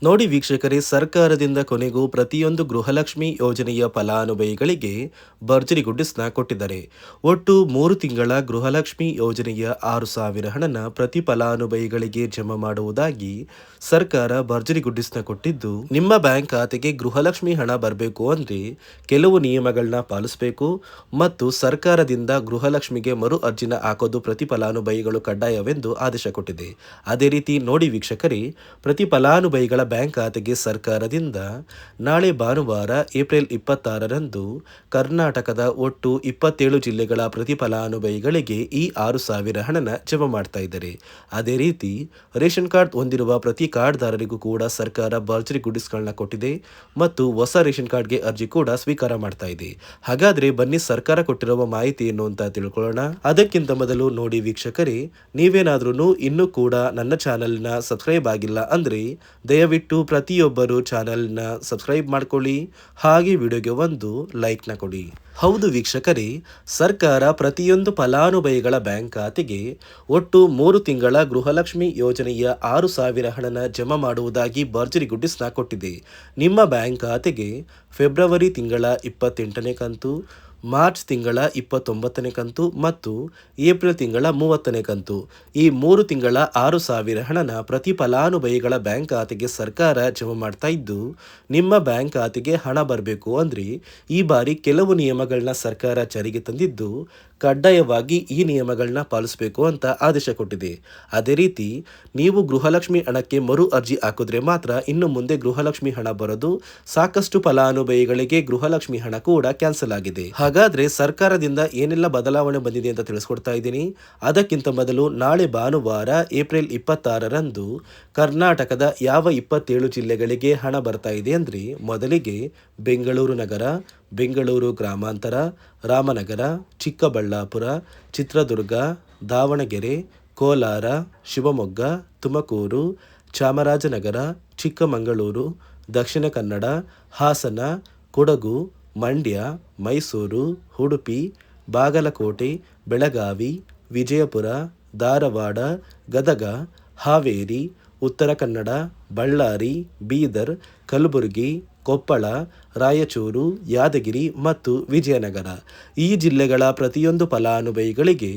ನೋಡಿ ವೀಕ್ಷಕರೇ, ಸರ್ಕಾರದಿಂದ ಕೊನೆಗೂ ಪ್ರತಿಯೊಂದು ಗೃಹಲಕ್ಷ್ಮಿ ಯೋಜನೆಯ ಫಲಾನುಭವಿಗಳಿಗೆ ಭರ್ಜರಿ ಗುಡ್ಡಿಸ್ನ ಕೊಟ್ಟಿದ್ದಾರೆ. ಒಟ್ಟು 3 ತಿಂಗಳ ಗೃಹಲಕ್ಷ್ಮಿ ಯೋಜನೆಯ 6,000 ಹಣನ ಪ್ರತಿ ಫಲಾನುಭವಿಗಳಿಗೆ ಜಮಾ ಮಾಡುವುದಾಗಿ ಸರ್ಕಾರ ಭರ್ಜರಿ ಗುಡ್ಡಿಸ್ನ ಕೊಟ್ಟಿದ್ದು, ನಿಮ್ಮ ಬ್ಯಾಂಕ್ ಖಾತೆಗೆ ಗೃಹಲಕ್ಷ್ಮಿ ಹಣ ಬರಬೇಕು ಅಂದ್ರೆ ಕೆಲವು ನಿಯಮಗಳನ್ನ ಪಾಲಿಸಬೇಕು ಮತ್ತು ಸರ್ಕಾರದಿಂದ ಗೃಹಲಕ್ಷ್ಮಿಗೆ ಮರು ಅರ್ಜಿನ ಹಾಕೋದು ಪ್ರತಿ ಫಲಾನುಭವಿಗಳು ಕಡ್ಡಾಯವೆಂದು ಆದೇಶ ಕೊಟ್ಟಿದೆ. ಅದೇ ರೀತಿ ನೋಡಿ ವೀಕ್ಷಕರೇ, ಪ್ರತಿ ಫಲಾನುಭವಿಗಳ ಬ್ಯಾಂಕ್ ಖಾತೆಗೆ ಸರ್ಕಾರದಿಂದ ನಾಳೆ ಭಾನುವಾರ ಏಪ್ರಿಲ್ 26ರಂದು ಕರ್ನಾಟಕದ ಒಟ್ಟು 27 ಜಿಲ್ಲೆಗಳ ಪ್ರತಿ ಫಲಾನುಭವಿಗಳಿಗೆ ಈ 6,000 ಹಣನ ಜಮಾ ಮಾಡ್ತಾ ಇದ್ದಾರೆ. ಅದೇ ರೀತಿ ರೇಷನ್ ಕಾರ್ಡ್ ಹೊಂದಿರುವ ಪ್ರತಿ ಕಾರ್ಡ್ದಾರರಿಗೂ ಕೂಡ ಸರ್ಕಾರ ಭರ್ಜರಿ ಗುಡ್ಡಿಸ್ಗಳನ್ನ ಕೊಟ್ಟಿದೆ ಮತ್ತು ಹೊಸ ರೇಷನ್ ಕಾರ್ಡ್ಗೆ ಅರ್ಜಿ ಕೂಡ ಸ್ವೀಕಾರ ಮಾಡ್ತಾ ಇದೆ. ಹಾಗಾದ್ರೆ ಬನ್ನಿ ಸರ್ಕಾರ ಕೊಟ್ಟಿರುವ ಮಾಹಿತಿ ಏನು ಅಂತ ತಿಳ್ಕೊಳ್ಳೋಣ. ಅದಕ್ಕಿಂತ ಮೊದಲು ನೋಡಿ ವೀಕ್ಷಕರೇ, ನೀವೇನಾದ್ರೂ ಇನ್ನೂ ಕೂಡ ನನ್ನ ಚಾನೆಲ್ನ ಸಬ್ಸ್ಕ್ರೈಬ್ ಆಗಿಲ್ಲ ಅಂದ್ರೆ ದಯವಿಟ್ಟು ಪ್ರತಿಯೊಬ್ಬರು ಚಾನೆಲ್ನ ಸಬ್ಸ್ಕ್ರೈಬ್ ಮಾಡ್ಕೊಳ್ಳಿ, ಹಾಗೆ ವಿಡಿಯೋಗೆ ಒಂದು ಲೈಕ್ನ ಕೊಡಿ. ಹೌದು ವೀಕ್ಷಕರೇ, ಸರ್ಕಾರ ಪ್ರತಿಯೊಂದು ಫಲಾನುಭವಿಗಳ ಬ್ಯಾಂಕ್ ಖಾತೆಗೆ ಒಟ್ಟು 3 ತಿಂಗಳ ಗೃಹಲಕ್ಷ್ಮಿ ಯೋಜನೆಯ 6,000 ಹಣನ ಜಮಾ ಮಾಡುವುದಾಗಿ ಭರ್ಜರಿ ಗುಡ್ಡಿಸ್ನ ಕೊಟ್ಟಿದೆ. ನಿಮ್ಮ ಬ್ಯಾಂಕ್ ಖಾತೆಗೆ ಫೆಬ್ರವರಿ ತಿಂಗಳ 28ನೇ ಕಂತು, ಮಾರ್ಚ್ ತಿಂಗಳ 29ನೇ ಕಂತು ಮತ್ತು ಏಪ್ರಿಲ್ ತಿಂಗಳ 30ನೇ ಕಂತು, ಈ 3 ತಿಂಗಳ 6,000 ಹಣನ ಪ್ರತಿ ಫಲಾನುಭವಿಗಳ ಬ್ಯಾಂಕ್ ಖಾತೆಗೆ ಸರ್ಕಾರ ಜಮಾ ಮಾಡ್ತಾ ಇದ್ದು, ನಿಮ್ಮ ಬ್ಯಾಂಕ್ ಖಾತೆಗೆ ಹಣ ಬರಬೇಕು ಅಂದ್ರೆ ಈ ಬಾರಿ ಕೆಲವು ನಿಯಮಗಳನ್ನ ಸರ್ಕಾರ ಜಾರಿಗೆ ತಂದಿದ್ದು, ಕಡ್ಡಾಯವಾಗಿ ಈ ನಿಯಮಗಳನ್ನ ಪಾಲಿಸಬೇಕು ಅಂತ ಆದೇಶ ಕೊಟ್ಟಿದೆ. ಅದೇ ರೀತಿ ನೀವು ಗೃಹಲಕ್ಷ್ಮಿ ಹಣಕ್ಕೆ ಮರು ಅರ್ಜಿ ಹಾಕಿದ್ರೆ ಮಾತ್ರ ಇನ್ನು ಮುಂದೆ ಗೃಹಲಕ್ಷ್ಮಿ ಹಣ ಬರೋದು. ಸಾಕಷ್ಟು ಫಲಾನುಭವಿಗಳಿಗೆ ಗೃಹಲಕ್ಷ್ಮಿ ಹಣ ಕೂಡ ಕ್ಯಾನ್ಸಲ್ ಆಗಿದೆ. ಹಾಗಾದ್ರೆ ಸರ್ಕಾರದಿಂದ ಏನೆಲ್ಲ ಬದಲಾವಣೆ ಬಂದಿದೆ ಅಂತ ತಿಳಿಸ್ಕೊಡ್ತಾ ಇದ್ದೀನಿ. ಅದಕ್ಕಿಂತ ಮೊದಲು ನಾಳೆ ಭಾನುವಾರ ಏಪ್ರಿಲ್ 26ರಂದು ಕರ್ನಾಟಕದ ಯಾವ 27 ಜಿಲ್ಲೆಗಳಿಗೆ ಹಣ ಬರ್ತಾ ಇದೆ ಅಂದ್ರೆ, ಮೊದಲಿಗೆ ಬೆಂಗಳೂರು ನಗರ, ಬೆಂಗಳೂರು ಗ್ರಾಮಾಂತರ, ರಾಮನಗರ, ಚಿಕ್ಕಬಳ್ಳಾಪುರ, ಚಿತ್ರದುರ್ಗ, ದಾವಣಗೆರೆ, ಕೋಲಾರ, ಶಿವಮೊಗ್ಗ, ತುಮಕೂರು, ಚಾಮರಾಜನಗರ, ಚಿಕ್ಕಮಗಳೂರು, ದಕ್ಷಿಣ ಕನ್ನಡ, ಹಾಸನ, ಕೊಡಗು, ಮಂಡ್ಯ, ಮೈಸೂರು, ಉಡುಪಿ, ಬಾಗಲಕೋಟೆ, ಬೆಳಗಾವಿ, ವಿಜಯಪುರ, ಧಾರವಾಡ, ಗದಗ, ಹಾವೇರಿ, ಉತ್ತರ ಕನ್ನಡ, ಬಳ್ಳಾರಿ, ಬೀದರ್, ಕಲಬುರಗಿ, ಕೊಪ್ಪಳ, ರಾಯಚೂರು, ಯಾದಗಿರಿ ಮತ್ತು ವಿಜಯನಗರ, ಈ ಜಿಲ್ಲೆಗಳ ಪ್ರತಿಯೊಂದು ಫಲಾನುಭವಿಗಳಿಗೆ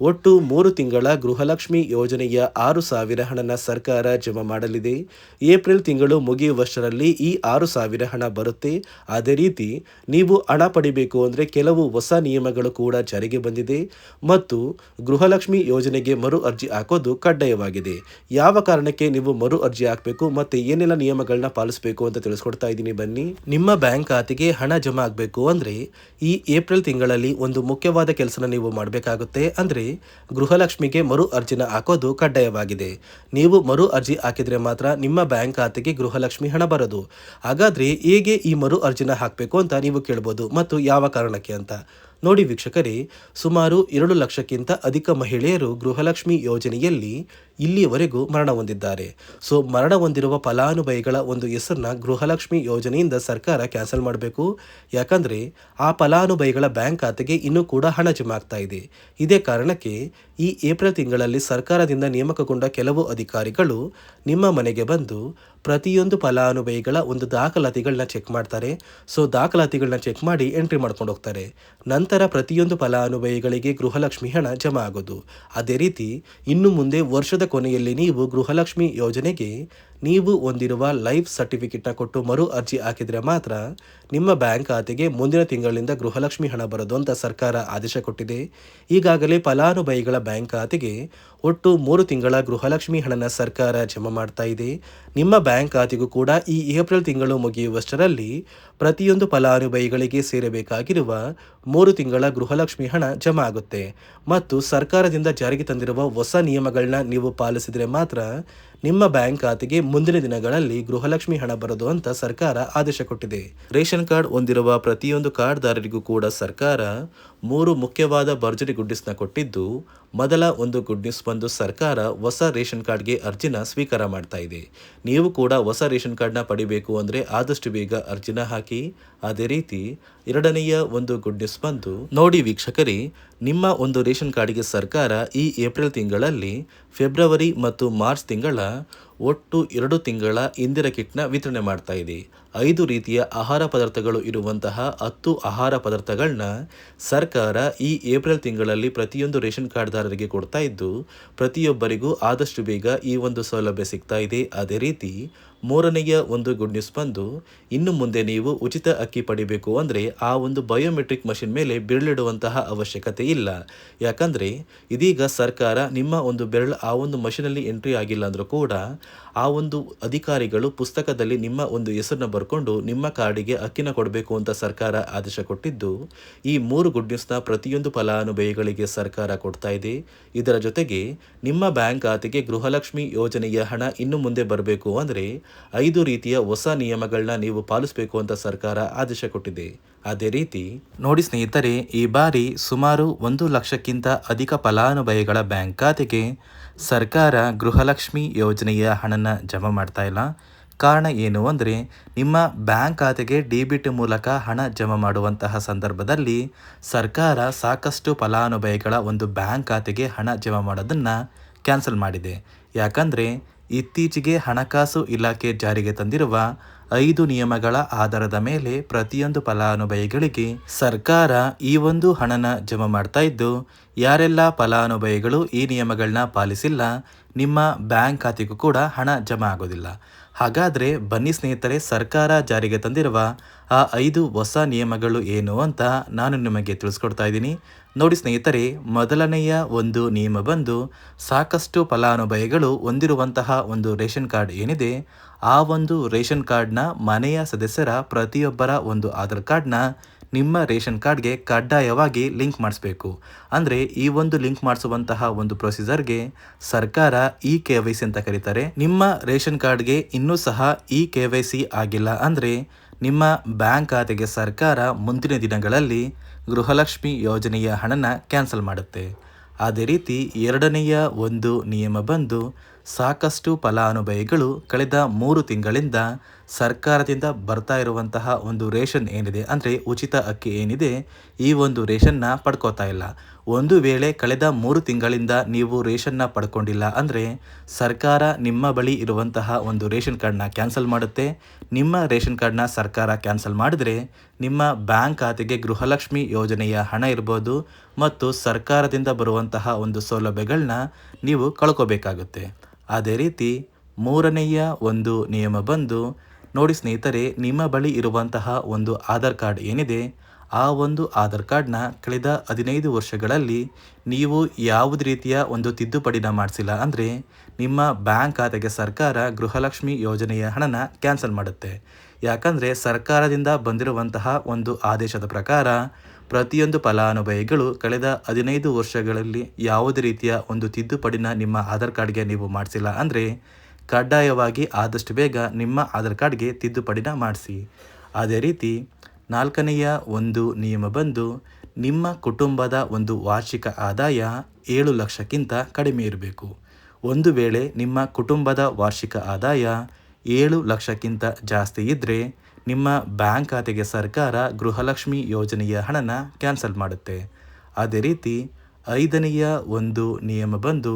ಒಟ್ಟು 3 ತಿಂಗಳ ಗೃಹಲಕ್ಷ್ಮಿ ಯೋಜನೆಯ 6,000 ಹಣನ ಸರ್ಕಾರ ಜಮಾ ಮಾಡಲಿದೆ. ಏಪ್ರಿಲ್ ತಿಂಗಳು ಮುಗಿಯುವಷ್ಟರಲ್ಲಿ ಈ 6,000 ಹಣ ಬರುತ್ತೆ. ಅದೇ ರೀತಿ ನೀವು ಹಣ ಪಡಿಬೇಕು ಅಂದರೆ ಕೆಲವು ಹೊಸ ನಿಯಮಗಳು ಕೂಡ ಜಾರಿಗೆ ಬಂದಿದೆ ಮತ್ತು ಗೃಹಲಕ್ಷ್ಮಿ ಯೋಜನೆಗೆ ಮರು ಅರ್ಜಿ ಹಾಕೋದು ಕಡ್ಡಾಯವಾಗಿದೆ. ಯಾವ ಕಾರಣಕ್ಕೆ ನೀವು ಮರು ಅರ್ಜಿ ಹಾಕಬೇಕು ಮತ್ತು ಏನೆಲ್ಲ ನಿಯಮಗಳನ್ನ ಪಾಲಿಸಬೇಕು ಅಂತ ತಿಳಿಸ್ಕೊಡ್ತಾ ಇದ್ದೀನಿ. ಬನ್ನಿ, ನಿಮ್ಮ ಬ್ಯಾಂಕ್ ಖಾತೆಗೆ ಹಣ ಜಮಾ ಆಗಬೇಕು ಅಂದ್ರೆ ಈ ಏಪ್ರಿಲ್ ತಿಂಗಳಲ್ಲಿ ಒಂದು ಮುಖ್ಯವಾದ ಕೆಲಸನ ನೀವು ಮಾಡಬೇಕಾಗುತ್ತೆ. ಅಂದ್ರೆ ಗೃಹಲಕ್ಷ್ಮಿಗೆ ಮರು ಅರ್ಜಿನ ಹಾಕೋದು ಕಡ್ಡಾಯವಾಗಿದೆ. ನೀವು ಮರು ಅರ್ಜಿ ಹಾಕಿದ್ರೆ ಮಾತ್ರ ನಿಮ್ಮ ಬ್ಯಾಂಕ್ ಖಾತೆಗೆ ಗೃಹಲಕ್ಷ್ಮಿ ಹಣ ಬರೋದು. ಹಾಗಾದ್ರೆ ಹೇಗೆ ಈ ಮರು ಅರ್ಜಿನ ಹಾಕಬೇಕು ಅಂತ ನೀವು ಕೇಳ್ಬೋದು, ಮತ್ತು ಯಾವ ಕಾರಣಕ್ಕೆ ಅಂತ ನೋಡಿ ವೀಕ್ಷಕರೇ, ಸುಮಾರು 2 ಲಕ್ಷಕ್ಕಿಂತ ಅಧಿಕ ಮಹಿಳೆಯರು ಗೃಹಲಕ್ಷ್ಮಿ ಯೋಜನೆಯಲ್ಲಿ ಇಲ್ಲಿಯವರೆಗೂ ಮರಣ ಹೊಂದಿದ್ದಾರೆ. ಸೊ ಮರಣ ಹೊಂದಿರುವ ಫಲಾನುಭವಿಗಳ ಒಂದು ಹೆಸರನ್ನ ಗೃಹಲಕ್ಷ್ಮಿ ಯೋಜನೆಯಿಂದ ಸರ್ಕಾರ ಕ್ಯಾನ್ಸಲ್ ಮಾಡಬೇಕು. ಯಾಕಂದ್ರೆ ಆ ಫಲಾನುಭವಿಗಳ ಬ್ಯಾಂಕ್ ಖಾತೆಗೆ ಇನ್ನೂ ಕೂಡ ಹಣ ಜಮಾ ಆಗ್ತಾ ಇದೆ. ಇದೇ ಕಾರಣಕ್ಕೆ ಈ ಏಪ್ರಿಲ್ ತಿಂಗಳಲ್ಲಿ ಸರ್ಕಾರದಿಂದ ನೇಮಕಗೊಂಡ ಕೆಲವು ಅಧಿಕಾರಿಗಳು ನಿಮ್ಮ ಮನೆಗೆ ಬಂದು ಪ್ರತಿಯೊಂದು ಫಲಾನುಭವಿಗಳ ಒಂದು ದಾಖಲಾತಿಗಳನ್ನ ಚೆಕ್ ಮಾಡ್ತಾರೆ. ಸೊ ದಾಖಲಾತಿಗಳನ್ನ ಚೆಕ್ ಮಾಡಿ ಎಂಟ್ರಿ ಮಾಡ್ಕೊಂಡು ಹೋಗ್ತಾರೆ. ನಂತರ ಪ್ರತಿಯೊಂದು ಫಲಾನುಭವಿಗಳಿಗೆ ಗೃಹಲಕ್ಷ್ಮಿ ಹಣ ಜಮಾ ಆಗೋದು. ಅದೇ ರೀತಿ ಇನ್ನು ಮುಂದೆ ವರ್ಷದ ಕೊನೆಯಲ್ಲಿ ನೀವು ಗೃಹಲಕ್ಷ್ಮಿ ಯೋಜನೆಗೆ ನೀವು ಹೊಂದಿರುವ ಲೈಫ್ ಸರ್ಟಿಫಿಕೇಟ್ನ ಕೊಟ್ಟು ಮರು ಅರ್ಜಿ ಹಾಕಿದರೆ ಮಾತ್ರ ನಿಮ್ಮ ಬ್ಯಾಂಕ್ ಖಾತೆಗೆ ಮುಂದಿನ ತಿಂಗಳಿಂದ ಗೃಹಲಕ್ಷ್ಮಿ ಹಣ ಬರೋದು ಅಂತ ಸರ್ಕಾರ ಆದೇಶ ಕೊಟ್ಟಿದೆ. ಈಗಾಗಲೇ ಫಲಾನುಭವಿಗಳ ಬ್ಯಾಂಕ್ ಖಾತೆಗೆ ಒಟ್ಟು 3 ತಿಂಗಳ ಗೃಹಲಕ್ಷ್ಮಿ ಹಣನ ಸರ್ಕಾರ ಜಮಾ ಮಾಡ್ತಾ ಇದೆ. ನಿಮ್ಮ ಬ್ಯಾಂಕ್ ಖಾತೆಗೂ ಕೂಡ ಈ ಏಪ್ರಿಲ್ ತಿಂಗಳು ಮುಗಿಯುವಷ್ಟರಲ್ಲಿ ಪ್ರತಿಯೊಂದು ಫಲಾನುಭವಿಗಳಿಗೆ ಸೇರಬೇಕಾಗಿರುವ 3 ತಿಂಗಳ ಗೃಹಲಕ್ಷ್ಮಿ ಹಣ ಜಮಾ ಆಗುತ್ತೆ ಮತ್ತು ಸರ್ಕಾರದಿಂದ ಜಾರಿಗೆ ತಂದಿರುವ ಹೊಸ ನಿಯಮಗಳನ್ನ ನೀವು ಪಾಲಿಸಿದರೆ ಮಾತ್ರ ನಿಮ್ಮ ಬ್ಯಾಂಕ್ ಖಾತೆಗೆ ಮುಂದಿನ ದಿನಗಳಲ್ಲಿ ಗೃಹಲಕ್ಷ್ಮಿ ಹಣ ಬರೋದು ಅಂತ ಸರ್ಕಾರ ಆದೇಶ ಕೊಟ್ಟಿದೆ. ರೇಷನ್ ಕಾರ್ಡ್ ಹೊಂದಿರುವ ಪ್ರತಿಯೊಂದು ಕಾರ್ಡ್ದಾರರಿಗೂ ಕೂಡ ಸರ್ಕಾರ 3 ಮುಖ್ಯವಾದ ಭರ್ಜರಿ ಗುಡ್ ನ್ಯೂಸ್ನ ಕೊಟ್ಟಿದ್ದು, ಮೊದಲ ಒಂದು ಗುಡ್ ನ್ಯೂಸ್ ಬಂದು ಸರ್ಕಾರ ಹೊಸ ರೇಷನ್ ಕಾರ್ಡ್ಗೆ ಅರ್ಜಿನ ಸ್ವೀಕಾರ ಮಾಡ್ತಾ ಇದೆ. ನೀವು ಕೂಡ ಹೊಸ ರೇಷನ್ ಕಾರ್ಡ್ನ ಪಡಿಬೇಕು ಅಂದರೆ ಆದಷ್ಟು ಬೇಗ ಅರ್ಜಿನ ಹಾಕಿ. ಅದೇ ರೀತಿ ಎರಡನೆಯ ಒಂದು ಗುಡ್ ನ್ಯೂಸ್ ಬಂದು ನೋಡಿ ವೀಕ್ಷಕರೇ, ನಿಮ್ಮ ಒಂದು ರೇಷನ್ ಕಾರ್ಡ್ಗೆ ಸರ್ಕಾರ ಈ ಏಪ್ರಿಲ್ ತಿಂಗಳಲ್ಲಿ ಫೆಬ್ರವರಿ ಮತ್ತು ಮಾರ್ಚ್ ತಿಂಗಳ ಒಟ್ಟು 2 ತಿಂಗಳ ಇಂದಿರಾ ಕಿಟ್ನ ವಿತರಣೆ ಮಾಡ್ತಾ ಇದೆ. 5 ರೀತಿಯ ಆಹಾರ ಪದಾರ್ಥಗಳು ಇರುವಂತಹ 10 ಆಹಾರ ಪದಾರ್ಥಗಳನ್ನ ಸರ್ಕಾರ ಈ ಏಪ್ರಿಲ್ ತಿಂಗಳಲ್ಲಿ ಪ್ರತಿಯೊಂದು ರೇಷನ್ ಕಾರ್ಡ್ದಾರರಿಗೆ ಕೊಡ್ತಾ ಇದ್ದು, ಪ್ರತಿಯೊಬ್ಬರಿಗೂ ಆದಷ್ಟು ಬೇಗ ಈ ಒಂದು ಸೌಲಭ್ಯ ಸಿಗ್ತಾ ಇದೆ. ಅದೇ ರೀತಿ ಮೂರನೆಯ ಒಂದು ಗುಡ್ ನ್ಯೂಸ್ ಬಂದು, ಇನ್ನು ಮುಂದೆ ನೀವು ಉಚಿತ ಅಕ್ಕಿ ಪಡಿಬೇಕು ಅಂದರೆ ಆ ಒಂದು ಬಯೋಮೆಟ್ರಿಕ್ ಮಷಿನ್ ಮೇಲೆ ಬೆರಳಿಡುವಂತಹ ಅವಶ್ಯಕತೆ ಇಲ್ಲ. ಯಾಕಂದರೆ ಇದೀಗ ಸರ್ಕಾರ ನಿಮ್ಮ ಒಂದು ಬೆರಳು ಆ ಒಂದು ಮಷಿನಲ್ಲಿ ಎಂಟ್ರಿ ಆಗಿಲ್ಲ ಅಂದರೂ ಕೂಡ ಆ ಒಂದು ಅಧಿಕಾರಿಗಳು ಪುಸ್ತಕದಲ್ಲಿ ನಿಮ್ಮ ಒಂದು ಹೆಸರನ್ನ ಬರ್ಕೊಂಡು ನಿಮ್ಮ ಕಾರ್ಡಿಗೆ ಅಕ್ಕಿನ ಕೊಡಬೇಕು ಅಂತ ಸರ್ಕಾರ ಆದೇಶ ಕೊಟ್ಟಿದ್ದು, ಈ 3 ಗುಡ್ ನ್ಯೂಸ್ನ ಪ್ರತಿಯೊಂದು ಫಲಾನುಭವಿಗಳಿಗೆ ಸರ್ಕಾರ ಕೊಡ್ತಾ ಇದೆ. ಇದರ ಜೊತೆಗೆ ನಿಮ್ಮ ಬ್ಯಾಂಕ್ ಖಾತೆಗೆ ಗೃಹಲಕ್ಷ್ಮಿ ಯೋಜನೆಯ ಹಣ ಇನ್ನು ಮುಂದೆ ಬರಬೇಕು ಅಂದರೆ 5 ರೀತಿಯ ಹೊಸ ನಿಯಮಗಳನ್ನ ನೀವು ಪಾಲಿಸಬೇಕು ಅಂತ ಸರ್ಕಾರ ಆದೇಶ ಕೊಟ್ಟಿದೆ. ಅದೇ ರೀತಿ ನೋಡಿ ಸ್ನೇಹಿತರೆ, ಈ ಬಾರಿ ಸುಮಾರು 1 ಲಕ್ಷಕ್ಕಿಂತ ಅಧಿಕ ಫಲಾನುಭವಿಗಳ ಬ್ಯಾಂಕ್ ಖಾತೆಗೆ ಸರ್ಕಾರ ಗೃಹಲಕ್ಷ್ಮಿ ಯೋಜನೆಯ ಹಣನ ಜಮಾ ಮಾಡ್ತಾ ಇಲ್ಲ. ಕಾರಣ ಏನು ಅಂದರೆ, ನಿಮ್ಮ ಬ್ಯಾಂಕ್ ಖಾತೆಗೆ ಡೆಬಿಟ್ ಮೂಲಕ ಹಣ ಜಮಾ ಮಾಡುವಂತಹ ಸಂದರ್ಭದಲ್ಲಿ ಸರ್ಕಾರ ಸಾಕಷ್ಟು ಫಲಾನುಭವಿಗಳ ಒಂದು ಬ್ಯಾಂಕ್ ಖಾತೆಗೆ ಹಣ ಜಮಾ ಮಾಡೋದನ್ನು ಕ್ಯಾನ್ಸಲ್ ಮಾಡಿದೆ. ಯಾಕಂದರೆ ಇತ್ತೀಚೆಗೆ ಹಣಕಾಸು ಇಲಾಖೆ ಜಾರಿಗೆ ತಂದಿರುವ 5 ನಿಯಮಗಳ ಆಧಾರದ ಮೇಲೆ ಪ್ರತಿಯೊಂದು ಫಲಾನುಭವಿಗಳಿಗೆ ಸರ್ಕಾರ ಈ ಒಂದು ಹಣನ ಜಮಾ ಮಾಡ್ತಾ ಇದ್ದು, ಯಾರೆಲ್ಲ ಫಲಾನುಭವಿಗಳು ಈ ನಿಯಮಗಳನ್ನ ಪಾಲಿಸಿಲ್ಲ ನಿಮ್ಮ ಬ್ಯಾಂಕ್ ಖಾತೆಗೂ ಕೂಡ ಹಣ ಜಮಾ ಆಗೋದಿಲ್ಲ. ಹಾಗಾದರೆ ಬನ್ನಿ ಸ್ನೇಹಿತರೆ, ಸರ್ಕಾರ ಜಾರಿಗೆ ತಂದಿರುವ ಆ 5 ಹೊಸ ನಿಯಮಗಳು ಏನು ಅಂತ ನಾನು ನಿಮಗೆ ತಿಳಿಸ್ಕೊಡ್ತಾ ಇದ್ದೀನಿ. ನೋಡಿ ಸ್ನೇಹಿತರೆ, ಮೊದಲನೆಯ ಒಂದು ನಿಯಮ ಬಂದು, ಸಾಕಷ್ಟು ಫಲಾನುಭವಿಗಳು ಹೊಂದಿರುವಂತಹ ಒಂದು ರೇಷನ್ ಕಾರ್ಡ್ ಏನಿದೆ, ಆ ಒಂದು ರೇಷನ್ ಕಾರ್ಡ್ನ ಮನೆಯ ಸದಸ್ಯರ ಪ್ರತಿಯೊಬ್ಬರ ಒಂದು ಆಧಾರ್ ಕಾರ್ಡ್ನ ನಿಮ್ಮ ರೇಷನ್ ಕಾರ್ಡ್ಗೆ ಕಡ್ಡಾಯವಾಗಿ ಲಿಂಕ್ ಮಾಡಿಸ್ಬೇಕು. ಅಂದರೆ ಈ ಒಂದು ಲಿಂಕ್ ಮಾಡಿಸುವಂತಹ ಒಂದು ಪ್ರೊಸೀಜರ್ಗೆ ಸರ್ಕಾರ KYC ಅಂತ ಕರೀತಾರೆ. ನಿಮ್ಮ ರೇಷನ್ ಕಾರ್ಡ್ಗೆ ಇನ್ನೂ ಸಹ KYC ಆಗಿಲ್ಲ ಅಂದರೆ ನಿಮ್ಮ ಬ್ಯಾಂಕ್ ಖಾತೆಗೆ ಸರ್ಕಾರ ಮುಂದಿನ ದಿನಗಳಲ್ಲಿ ಗೃಹಲಕ್ಷ್ಮಿ ಯೋಜನೆಯ ಹಣನ ಕ್ಯಾನ್ಸಲ್ ಮಾಡುತ್ತೆ. ಅದೇ ರೀತಿ ಎರಡನೆಯ ಒಂದು ನಿಯಮ ಬಂದು, ಸಾಕಷ್ಟು ಫಲಾನುಭವಿಗಳು ಕಳೆದ 3 ತಿಂಗಳಿಂದ ಸರ್ಕಾರದಿಂದ ಬರ್ತಾ ಇರುವಂತಹ ಒಂದು ರೇಷನ್ ಏನಿದೆ, ಅಂದರೆ ಉಚಿತ ಅಕ್ಕಿ ಏನಿದೆ, ಈ ಒಂದು ರೇಷನ್ನ ಪಡ್ಕೋತಾ ಇಲ್ಲ. ಒಂದು ವೇಳೆ ಕಳೆದ 3 ತಿಂಗಳಿಂದ ನೀವು ರೇಷನ್ನ ಪಡ್ಕೊಂಡಿಲ್ಲ ಅಂದರೆ ಸರ್ಕಾರ ನಿಮ್ಮ ಬಳಿ ಇರುವಂತಹ ಒಂದು ರೇಷನ್ ಕಾರ್ಡ್ನ ಕ್ಯಾನ್ಸಲ್ ಮಾಡುತ್ತೆ. ನಿಮ್ಮ ರೇಷನ್ ಕಾರ್ಡ್ನ ಸರ್ಕಾರ ಕ್ಯಾನ್ಸಲ್ ಮಾಡಿದ್ರೆ ನಿಮ್ಮ ಬ್ಯಾಂಕ್ ಖಾತೆಗೆ ಗೃಹಲಕ್ಷ್ಮಿ ಯೋಜನೆಯ ಹಣ ಇರ್ಬೋದು ಮತ್ತು ಸರ್ಕಾರದಿಂದ ಬರುವಂತಹ ಒಂದು ಸೌಲಭ್ಯಗಳನ್ನ ನೀವು ಕಳ್ಕೋಬೇಕಾಗುತ್ತೆ. ಅದೇ ರೀತಿ ಮೂರನೆಯ ಒಂದು ನಿಯಮ ಬಂದು, ನೋಡಿ ಸ್ನೇಹಿತರೆ, ನಿಮ್ಮ ಬಳಿ ಇರುವಂತಹ ಒಂದು ಆಧಾರ್ ಕಾರ್ಡ್ ಏನಿದೆ, ಆ ಒಂದು ಆಧಾರ್ ಕಾರ್ಡ್ನ ಕಳೆದ 15 ವರ್ಷಗಳಲ್ಲಿ ನೀವು ಯಾವುದೇ ರೀತಿಯ ಒಂದು ತಿದ್ದುಪಡಿನ ಮಾಡಿಸಿಲ್ಲ ಅಂದರೆ ನಿಮ್ಮ ಬ್ಯಾಂಕ್ ಖಾತೆಗೆ ಸರ್ಕಾರ ಗೃಹಲಕ್ಷ್ಮಿ ಯೋಜನೆಯ ಹಣನ ಕ್ಯಾನ್ಸಲ್ ಮಾಡುತ್ತೆ. ಯಾಕಂದರೆ ಸರ್ಕಾರದಿಂದ ಬಂದಿರುವಂತಹ ಒಂದು ಆದೇಶದ ಪ್ರಕಾರ ಪ್ರತಿಯೊಂದು ಫಲಾನುಭವಿಗಳು ಕಳೆದ 15 ವರ್ಷಗಳಲ್ಲಿ ಯಾವುದೇ ರೀತಿಯ ಒಂದು ತಿದ್ದುಪಡಿನ ನಿಮ್ಮ ಆಧಾರ್ ಕಾರ್ಡ್ಗೆ ನೀವು ಮಾಡಿಸಿಲ್ಲ ಅಂದರೆ ಕಡ್ಡಾಯವಾಗಿ ಆದಷ್ಟು ಬೇಗ ನಿಮ್ಮ ಆಧಾರ್ ಕಾರ್ಡ್ಗೆ ತಿದ್ದುಪಡಿನ ಮಾಡಿಸಿ. ಅದೇ ರೀತಿ 4ನೆಯ ಒಂದು ನಿಯಮ ಬಂದು, ನಿಮ್ಮ ಕುಟುಂಬದ ಒಂದು ವಾರ್ಷಿಕ ಆದಾಯ 7 ಲಕ್ಷಕ್ಕಿಂತ ಕಡಿಮೆ ಇರಬೇಕು. ಒಂದು ವೇಳೆ ನಿಮ್ಮ ಕುಟುಂಬದ ವಾರ್ಷಿಕ ಆದಾಯ 7 ಲಕ್ಷಕ್ಕಿಂತ ಜಾಸ್ತಿ ಇದ್ದರೆ ನಿಮ್ಮ ಬ್ಯಾಂಕ್ ಖಾತೆಗೆ ಸರ್ಕಾರ ಗೃಹಲಕ್ಷ್ಮಿ ಯೋಜನೆಯ ಹಣನ ಕ್ಯಾನ್ಸಲ್ ಮಾಡುತ್ತೆ. ಅದೇ ರೀತಿ 5ನೆಯ ಒಂದು ನಿಯಮ ಬಂದು,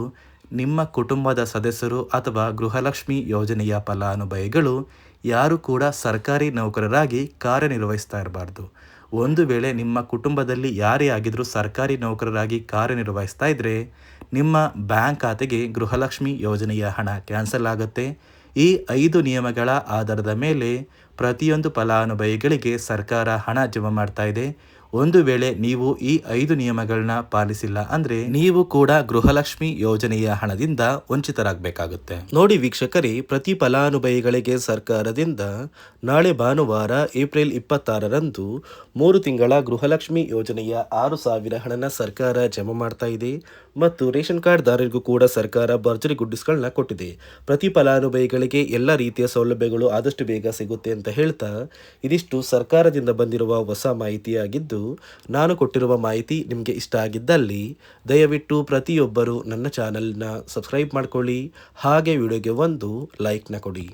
ನಿಮ್ಮ ಕುಟುಂಬದ ಸದಸ್ಯರು ಅಥವಾ ಗೃಹಲಕ್ಷ್ಮಿ ಯೋಜನೆಯ ಫಲಾನುಭವಿಗಳು ಯಾರು ಕೂಡ ಸರ್ಕಾರಿ ನೌಕರರಾಗಿ ಕಾರ್ಯನಿರ್ವಹಿಸ್ತಾ ಇರಬಾರ್ದು. ಒಂದು ವೇಳೆ ನಿಮ್ಮ ಕುಟುಂಬದಲ್ಲಿ ಯಾರೇ ಆಗಿದ್ರೂ ಸರ್ಕಾರಿ ನೌಕರರಾಗಿ ಕಾರ್ಯನಿರ್ವಹಿಸ್ತಾ ಇದ್ದರೆ ನಿಮ್ಮ ಬ್ಯಾಂಕ್ ಖಾತೆಗೆ ಗೃಹಲಕ್ಷ್ಮಿ ಯೋಜನೆಯ ಹಣ ಕ್ಯಾನ್ಸಲ್ ಆಗುತ್ತೆ. ಈ 5 ನಿಯಮಗಳ ಆಧಾರದ ಮೇಲೆ ಪ್ರತಿಯೊಂದು ಫಲಾನುಭವಿಗಳಿಗೆ ಸರ್ಕಾರ ಹಣ ಜಮಾ ಮಾಡ್ತಾ ಇದೆ. ಒಂದು ವೇಳೆ ನೀವು ಈ 5 ನಿಯಮಗಳನ್ನ ಪಾಲಿಸಿಲ್ಲ ಅಂದರೆ ನೀವು ಕೂಡ ಗೃಹಲಕ್ಷ್ಮಿ ಯೋಜನೆಯ ಹಣದಿಂದ ವಂಚಿತರಾಗಬೇಕಾಗುತ್ತೆ. ನೋಡಿ ವೀಕ್ಷಕರೇ, ಪ್ರತಿ ಫಲಾನುಭವಿಗಳಿಗೆ ಸರ್ಕಾರದಿಂದ ನಾಳೆ ಭಾನುವಾರ ಏಪ್ರಿಲ್ 26ರಂದು 3 ತಿಂಗಳ ಗೃಹಲಕ್ಷ್ಮಿ ಯೋಜನೆಯ 6,000 ಹಣನ ಸರ್ಕಾರ ಜಮಾ ಮಾಡ್ತಾ ಇದೆ ಮತ್ತು ರೇಷನ್ ಕಾರ್ಡ್ದಾರರಿಗೂ ಕೂಡ ಸರ್ಕಾರ ಭರ್ಜರಿ ಗುಡ್ಡಿಸ್ಗಳನ್ನ ಕೊಟ್ಟಿದೆ. ಪ್ರತಿ ಫಲಾನುಭವಿಗಳಿಗೆ ಎಲ್ಲ ರೀತಿಯ ಸೌಲಭ್ಯಗಳು ಆದಷ್ಟು ಬೇಗ ಸಿಗುತ್ತೆ ಅಂತ ಹೇಳ್ತಾ, ಇದಿಷ್ಟು ಸರ್ಕಾರದಿಂದ ಬಂದಿರುವ ಹೊಸ ಮಾಹಿತಿಯಾಗಿದ್ದು, ನಾನು ಕೊಟ್ಟಿರುವ ಮಾಹಿತಿ ನಿಮಗೆ ಇಷ್ಟ ಆಗಿದ್ದಲ್ಲಿ ದಯವಿಟ್ಟು ಪ್ರತಿಯೊಬ್ಬರು ನನ್ನ ಚಾನಲ್ನ ಸಬ್ಸ್ಕ್ರೈಬ್ ಮಾಡ್ಕೊಳ್ಳಿ, ಹಾಗೆ ವಿಡಿಯೋಗೆ ಒಂದು ಲೈಕ್ನ ಕೊಡಿ.